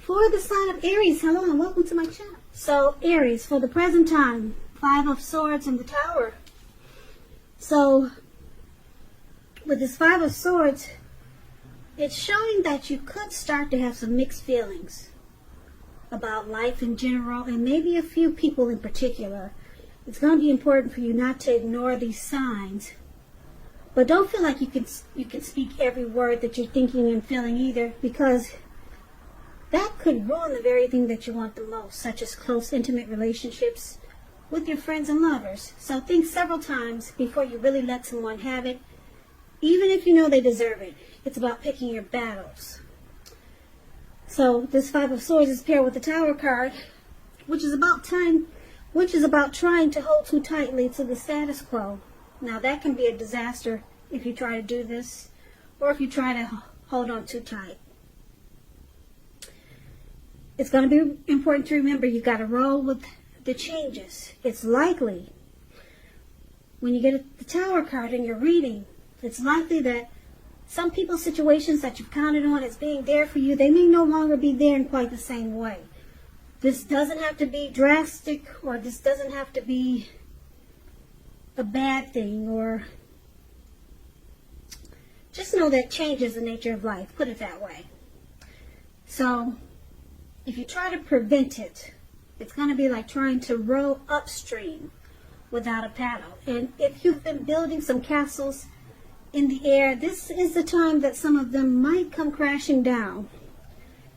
For the sign of Aries, hello and welcome to my channel. So Aries, for the present time, 5 of Swords in the Tower. So with this 5 of Swords, it's showing that you could start to have some mixed feelings about life in general and maybe a few people in particular. It's going to be important for you not to ignore these signs. But don't feel like you can speak every word that you're thinking and feeling either, because that could ruin the very thing that you want the most, such as close, intimate relationships with your friends and lovers. So think several times before you really let someone have it, even if you know they deserve it. It's about picking your battles. So this 5 of Swords is paired with the Tower card, which is about trying to hold too tightly to the status quo. Now that can be a disaster if you try to do this, or if you try to hold on too tight. It's going to be important to remember you got to roll with the changes. It's likely, when you get the Tower card in your reading, it's likely that some people's situations that you've counted on as being there for you, they may no longer be there in quite the same way. This doesn't have to be drastic, or this doesn't have to be a bad thing, or just know that change is the nature of life, put it that way. So if you try to prevent it, it's going to be like trying to row upstream without a paddle. And if you've been building some castles in the air, this is the time that some of them might come crashing down.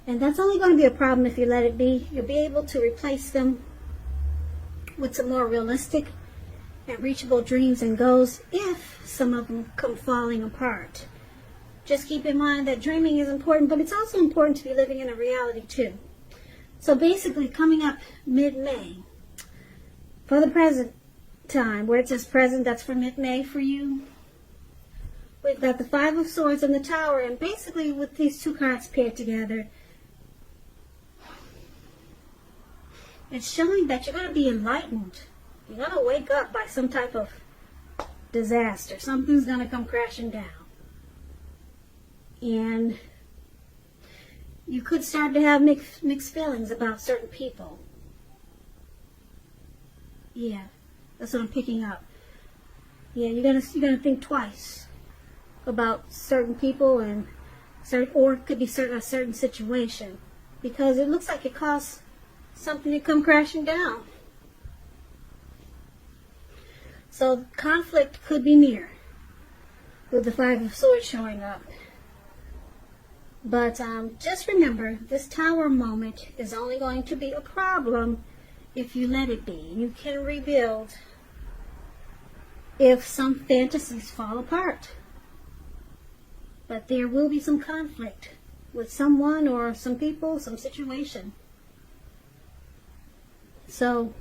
And that's only going to be a problem if you let it be. You'll be able to replace them with some more realistic and reachable dreams and goals if some of them come falling apart. Just keep in mind that dreaming is important, but it's also important to be living in a reality too. So basically, coming up mid-May, for the present time, where it says present, that's for mid-May for you. We've got the 5 of Swords in the Tower, and basically with these 2 cards paired together, it's showing that you're going to be enlightened. You're going to wake up by some type of disaster. Something's going to come crashing down. And you could start to have mixed feelings about certain people. Yeah, that's what I'm picking up. Yeah, you're gonna think twice about certain people and or it could be a certain situation, because it looks like it caused something to come crashing down. So conflict could be near with the 5 of Swords showing up. But just remember, this Tower moment is only going to be a problem if you let it be. You can rebuild if some fantasies fall apart. But there will be some conflict with someone or some people, some situation. So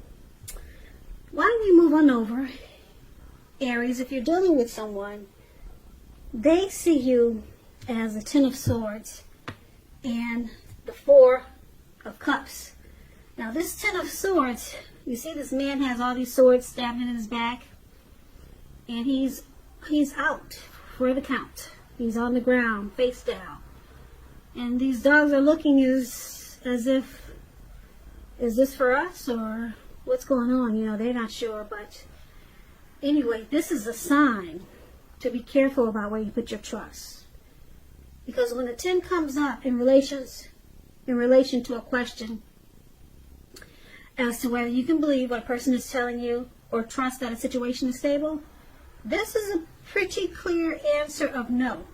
why don't we move on over, Aries? If you're dealing with someone, they see you as the 10 of Swords and the 4 of Cups. Now this 10 of Swords, you see this man has all these swords stabbed in his back, and he's out for the count. He's on the ground, face down. And these dogs are looking as if, is this for us or what's going on? You know, they're not sure. But anyway, this is a sign to be careful about where you put your trust. Because when the 10 comes up in relation to a question as to whether you can believe what a person is telling you or trust that a situation is stable, this is a pretty clear answer of no.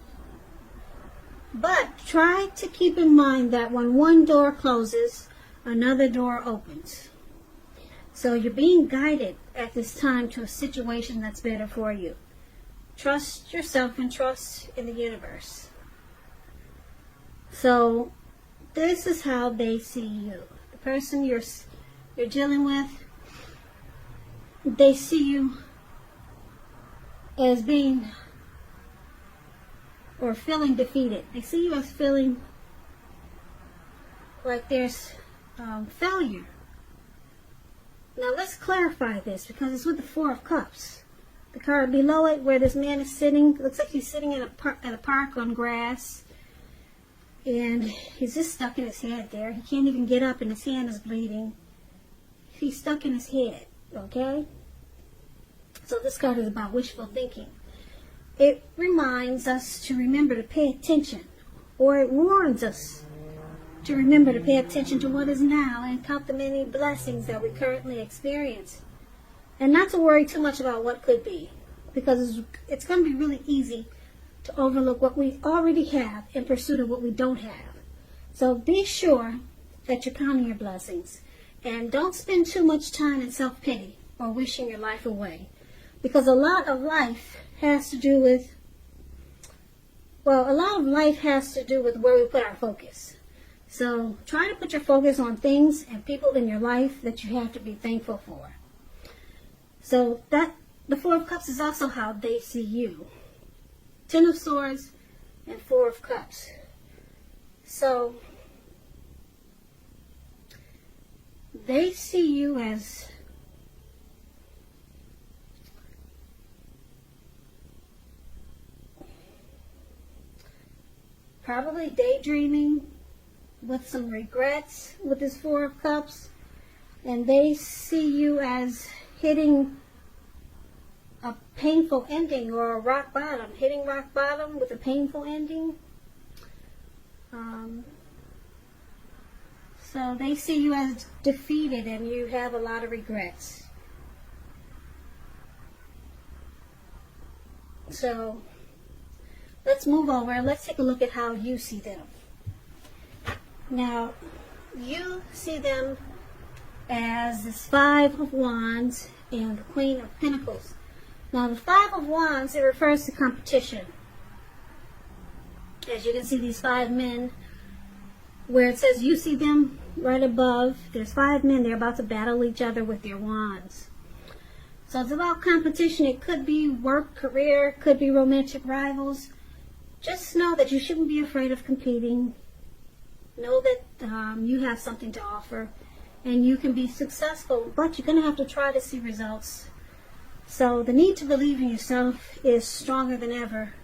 But try to keep in mind that when one door closes, another door opens. So you're being guided at this time to a situation that's better for you. Trust yourself and trust in the universe. So this is how they see you. The person you're dealing with, they see you as being or feeling defeated. They see you as feeling like there's failure. Now let's clarify this, because it's with the 4 of Cups. The card below it, where this man is sitting, looks like he's sitting in a park on grass. And he's just stuck in his head there. He can't even get up and his hand is bleeding. He's stuck in his head, okay? So this card is about wishful thinking. It reminds us to remember to pay attention, or it warns us to remember to pay attention to what is now and count the many blessings that we currently experience. And not to worry too much about what could be, because it's going to be really easy to overlook what we already have in pursuit of what we don't have. So be sure that you're counting your blessings. And don't spend too much time in self-pity or wishing your life away. Because a lot of life has to do with where we put our focus. So try to put your focus on things and people in your life that you have to be thankful for. So that the Four of Cups is also how they see you. Ten of Swords and Four of Cups. So they see you as probably daydreaming with some regrets with this Four of Cups. And they see you as hitting a painful ending or a rock bottom, hitting rock bottom with a painful ending. So they see you as defeated and you have a lot of regrets. So let's move over and let's take a look at how you see them. Now, you see them as this Five of Wands and the Queen of Pentacles. Now, the Five of Wands, it refers to competition. As you can see, these five men, where it says you see them right above, there's five men, they're about to battle each other with their wands. So it's about competition. It could be work, career, could be romantic rivals. Just know that you shouldn't be afraid of competing. Know that you have something to offer and you can be successful, but you're going to have to try to see results. So the need to believe in yourself is stronger than ever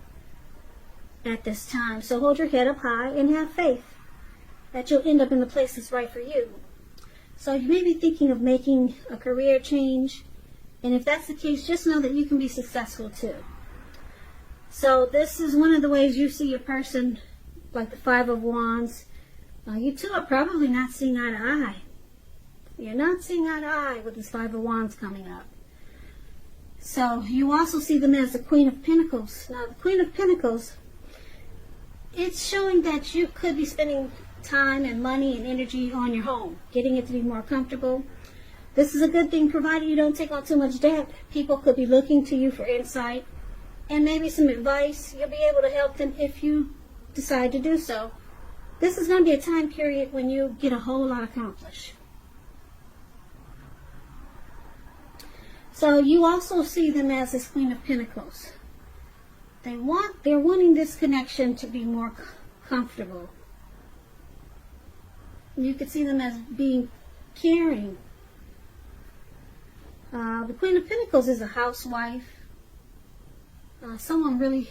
at this time. So hold your head up high and have faith that you'll end up in the place that's right for you. So you may be thinking of making a career change, and if that's the case, just know that you can be successful too. So this is one of the ways you see your person, like the Five of Wands. You two are probably not seeing eye to eye. You're not seeing eye to eye with this Five of Wands coming up. So you also see them as the Queen of Pentacles. Now the Queen of Pentacles, it's showing that you could be spending time and money and energy on your home, getting it to be more comfortable. This is a good thing provided you don't take on too much debt. People could be looking to you for insight and maybe some advice. You'll be able to help them if you decide to do so. This is going to be a time period when you get a whole lot accomplished. So you also see them as this Queen of Pentacles. They're wanting this connection to be more comfortable. You could see them as being caring. The Queen of Pentacles is a housewife. Someone really,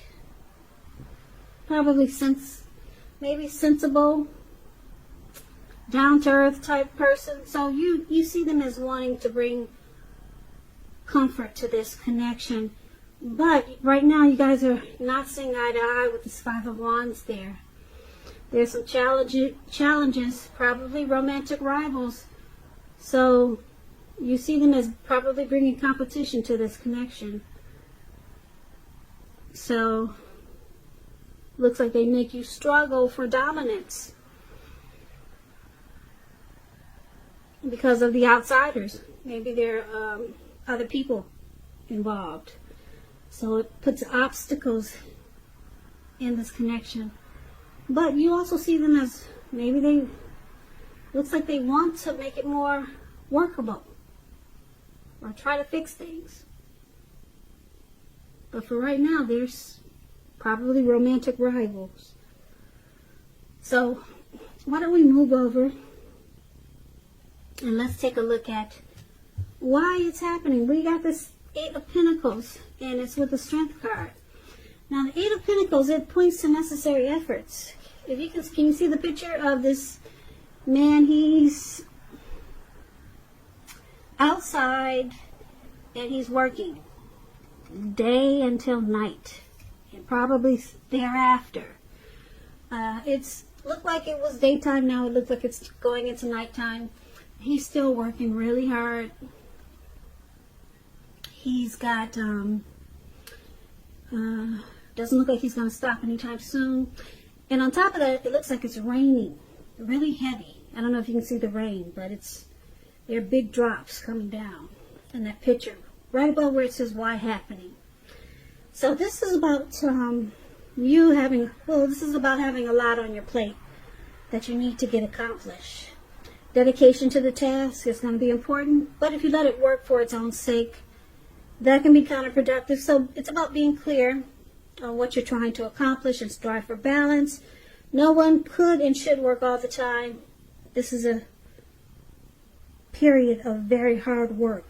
probably maybe sensible, down-to-earth type person. So you see them as wanting to bring comfort to this connection. But right now you guys are not seeing eye to eye with this Five of Wands there. There's some challenges, probably romantic rivals. So you see them as probably bringing competition to this connection. So looks like they make you struggle for dominance because of the outsiders. Maybe there are other people involved. So it puts obstacles in this connection. But you also see them as maybe looks like they want to make it more workable or try to fix things. But for right now, there's probably romantic rivals. So why don't we move over and let's take a look at why it's happening. We got this Eight of Pentacles, and it's with the Strength card. Now, the Eight of Pentacles, it points to necessary efforts. If you can you see the picture of this man? He's outside and he's working day until night, and probably thereafter. It's looked like it was daytime. Now it looks like it's going into nighttime. He's still working really hard. He's got doesn't look like he's going to stop anytime soon. And on top of that, it looks like it's raining really heavy. I don't know if you can see the rain, but there are big drops coming down in that picture, right above where it says "Why Happening." So this is about this is about having a lot on your plate that you need to get accomplished. Dedication to the task is going to be important, but if you let it work for its own sake, that can be counterproductive. So it's about being clear on what you're trying to accomplish and strive for balance. No one could and should work all the time. This is a period of very hard work.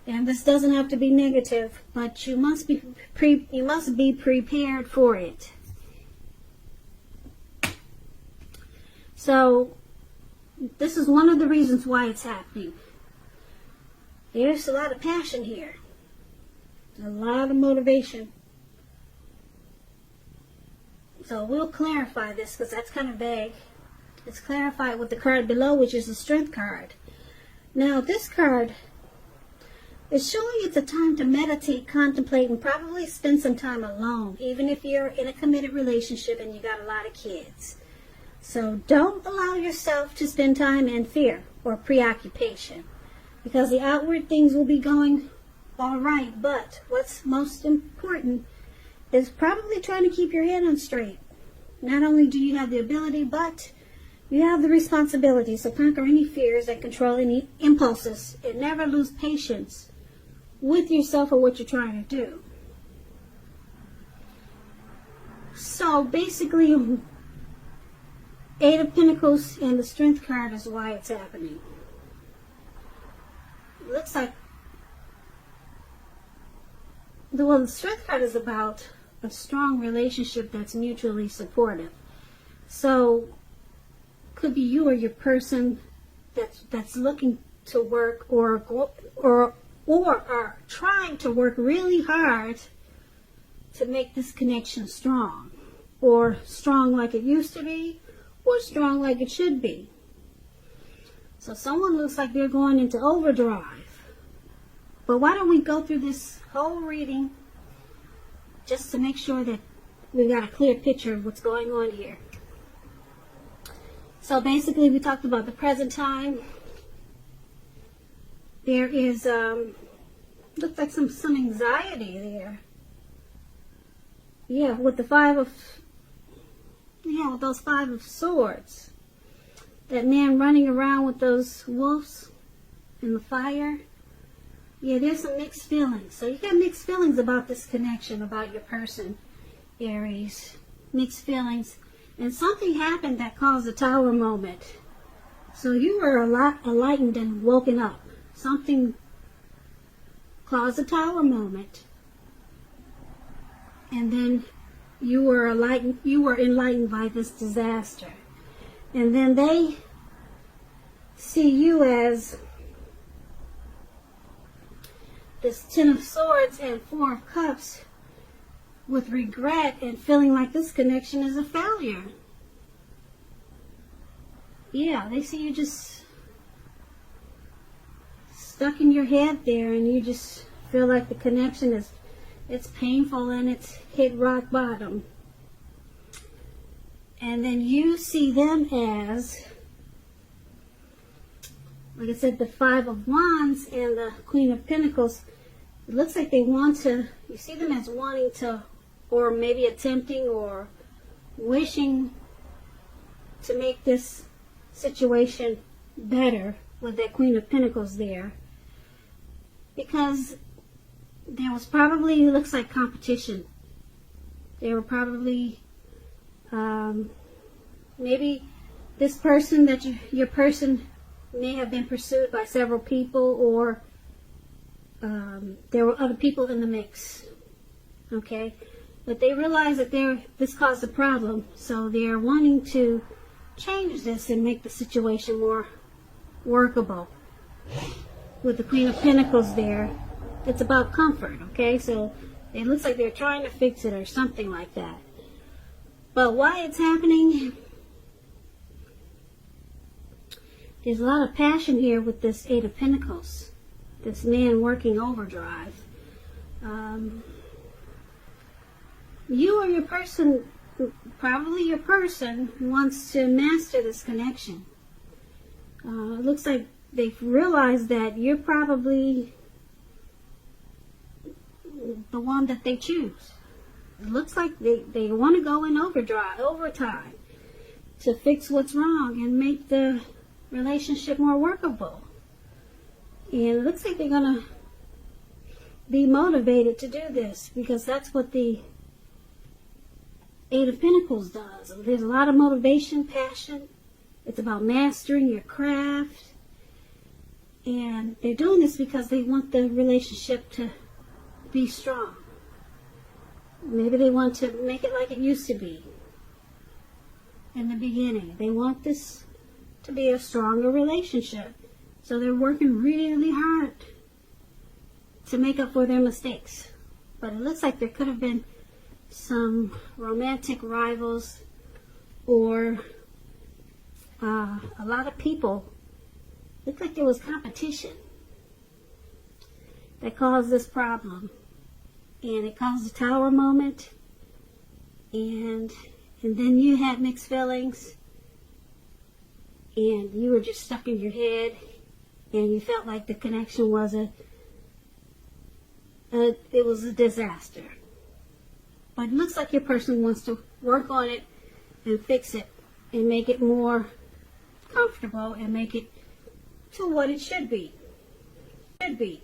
And this doesn't have to be negative, but you must be prepared for it. So this is one of the reasons why it's happening. There's a lot of passion here, a lot of motivation. So we'll clarify this because that's kind of vague. It's clarified with the card below, which is the Strength card. Now this card is showing it's a time to meditate, contemplate, and probably spend some time alone, even if you're in a committed relationship and you got a lot of kids. So don't allow yourself to spend time in fear or preoccupation, because the outward things will be going all right, but what's most important is probably trying to keep your head on straight. Not only do you have the ability, but you have the responsibility. So conquer any fears and control any impulses, and never lose patience with yourself or what you're trying to do. So basically, Eight of Pentacles and the Strength card is why it's happening. It looks like the Strength card is about a strong relationship that's mutually supportive. So could be you or your person that's looking to work or are trying to work really hard to make this connection strong, or strong like it used to be, or strong like it should be. So someone looks like they're going into overdrive. But why don't we go through this whole reading just to make sure that we've got a clear picture of what's going on here. So basically we talked about the present time. There is, looks like some anxiety there. Yeah, with the with those Five of Swords. That man running around with those wolves in the fire. Yeah, there's some mixed feelings. So you got mixed feelings about this connection, about your person, Aries. Mixed feelings. And something happened that caused a tower moment. So you were enlightened and woken up. Something caused a tower moment. And then you were enlightened by this disaster. And then they see you as this Ten of Swords and Four of Cups with regret and feeling like this connection is a failure. Yeah, they see you just stuck in your head there, and you just feel like the connection it's painful and it's hit rock bottom. And then you see them as, like I said, the Five of Wands and the Queen of Pentacles. It looks like they want to, you see them as wanting to, or maybe attempting or wishing to make this situation better with that Queen of Pentacles there. Because there was probably, looks like competition. There were probably, maybe this person your person may have been pursued by several people, or there were other people in the mix. Okay? But they realize that this caused a problem, so they're wanting to change this and make the situation more workable. With the Queen of Pentacles there, it's about comfort, okay? So it looks like they're trying to fix it or something like that. But why it's happening, there's a lot of passion here with this Eight of Pentacles. This man working overdrive. You or your person, probably your person, wants to master this connection. It looks like they've realized that you're probably the one that they choose. It looks like they want to go in overtime to fix what's wrong and make the relationship more workable. And it looks like they're going to be motivated to do this, because that's what the Eight of Pentacles does. There's a lot of motivation, passion. It's about mastering your craft. And they're doing this because they want the relationship to be strong. Maybe they want to make it like it used to be in the beginning. They want this to be a stronger relationship. So they're working really hard to make up for their mistakes. But it looks like there could have been some romantic rivals, or a lot of people. Looked like there was competition that caused this problem, and it caused a tower moment, and then you had mixed feelings, and you were just stuck in your head, and you felt like the connection was it was a disaster. But it looks like your person wants to work on it and fix it and make it more comfortable and make it to what it should be. Should be.